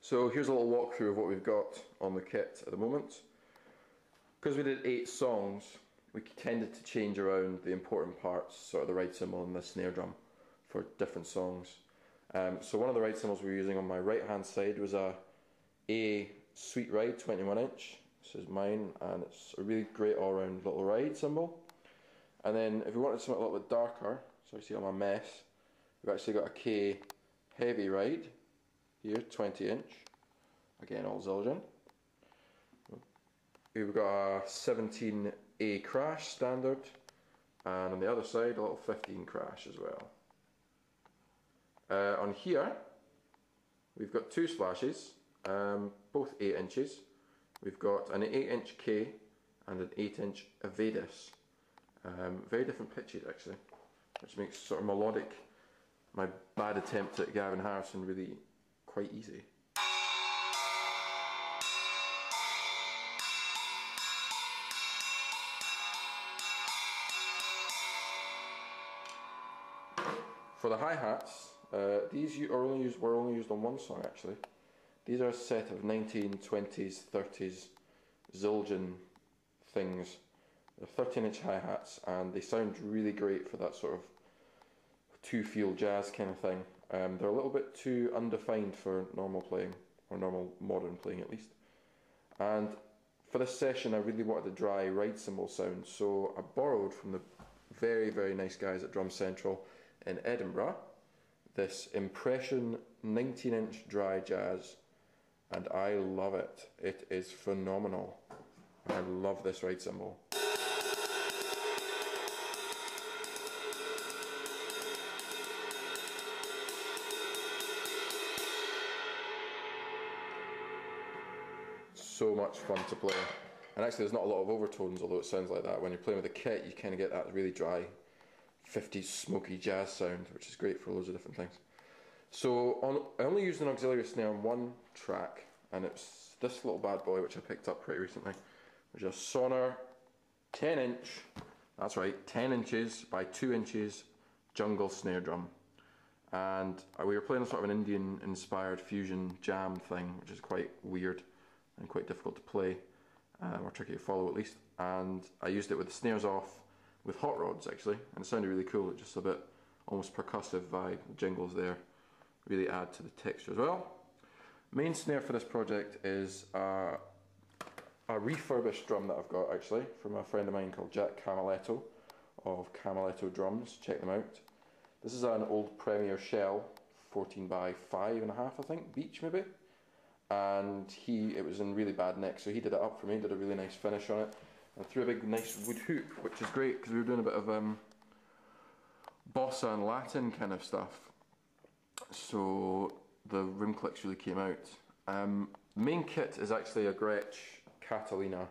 So here's a little walkthrough of what we've got on the kit at the moment. Because we did 8 songs, we tended to change around the important parts, sort of the ride cymbal and the snare drum for different songs. So one of the ride cymbals we were using on my right hand side was a Sweet Ride 21 inch. This is mine, and it's a really great all round little ride cymbal. And then if we wanted something a little bit darker, so you see all my mess, we've actually got a K Heavy Ride here, 20 inch, again all Zildjian. We've got a 17A Crash standard, and on the other side a little 15 Crash as well. On here we've got 2 splashes, both 8 inches. We've got an 8 inch K and an 8 inch Evadis. Very different pitches actually, which makes sort of melodic, my bad attempt at Gavin Harrison, really quite easy. For the hi-hats, these were only used on one song actually. These are a set of 1920s, 30s Zildjian things. They're 13-inch hi-hats, and they sound really great for that sort of two-feel jazz kind of thing. They're a little bit too undefined for normal playing, or normal modern playing at least. And for this session I really wanted a dry ride cymbal sound, so I borrowed from the very, very nice guys at Drum Central in Edinburgh this Impression 19-inch dry jazz, and I love it. It is phenomenal. I love this ride cymbal. So much fun to play, and actually there's not a lot of overtones, although it sounds like that. When you're playing with a kit you kind of get that really dry 50s smoky jazz sound, which is great for loads of different things. So I only used an auxiliary snare on one track, and it's this little bad boy which I picked up pretty recently, which is a Sonor 10 inch, that's right, 10 inches by 2 inches jungle snare drum. And we were playing a sort of an Indian inspired fusion jam thing, which is quite weird and quite difficult to play, or tricky to follow at least. And I used it with the snares off with hot rods actually, and it sounded really cool. It's just a bit almost percussive vibe. The jingles there really add to the texture as well. Main snare for this project is a refurbished drum that I've got actually from a friend of mine called Jack Camaletto of Camaletto Drums. Check them out. This is an old Premier Shell 14 by 5.5 I think, Beach maybe, and it was in really bad nick, so he did it up for me, did a really nice finish on it, and threw a big nice wood hoop, which is great because we were doing a bit of bossa and Latin kind of stuff, so the rim clicks really came out. The main kit is actually a Gretsch Catalina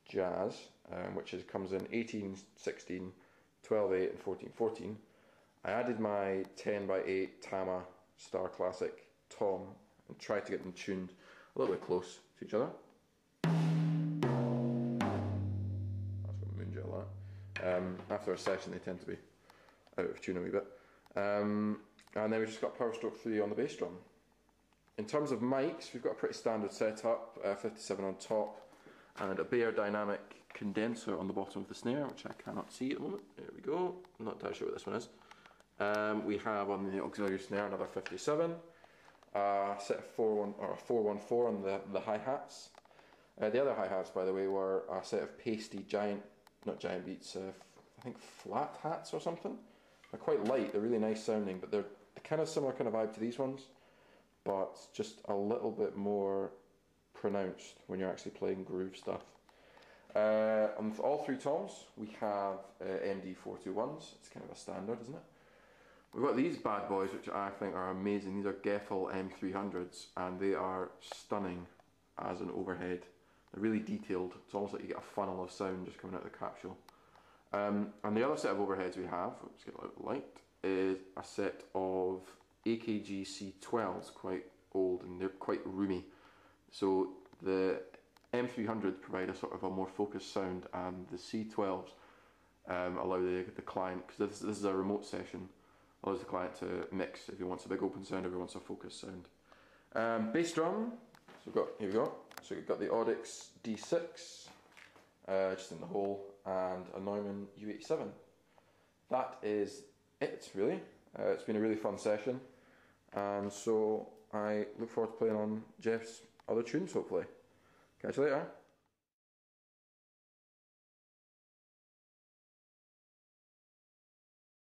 Jazz, which comes in 18, 16, 12, 8 and 14, 14. I added my 10 by 8 Tama Star Classic tom and tried to get them tuned a little bit close to each other. That's what Moonjail like. After a session they tend to be out of tune a wee bit. And then we've just got Power Stroke 3 on the bass drum. In terms of mics, we've got a pretty standard setup, 57 on top, and a Bayer Dynamic condenser on the bottom of the snare, which I cannot see at the moment. There we go. I'm not entirely sure what this one is. We have on the auxiliary snare another 57, a set of 414 on the hi-hats. The other hi-hats, by the way, were a set of pasty not giant beats, I think flat hats or something. They're quite light, they're really nice sounding, but they're kind of similar kind of vibe to these ones, but just a little bit more pronounced when you're actually playing groove stuff. On all 3 toms we have MD 421s. It's kind of a standard, isn't it? We've got these bad boys which I think are amazing. These are Geffel M300s, and they are stunning as an overhead. They're really detailed. It's almost like you get a funnel of sound just coming out of the capsule. And the other set of overheads we have, let's get a little light, is a set of AKG C12s, quite old, and they're quite roomy. So the M300s provide a sort of a more focused sound, and the C12s allow the client, because this is a remote session, allows the client to mix if he wants a big open sound, if he wants a focused sound. Bass drum. So here we go. So we've got the Audix D6, just in the hole, and a Neumann U87. That is it, really. It's been a really fun session, and so I look forward to playing on Jeff's other tunes, hopefully. Catch you later.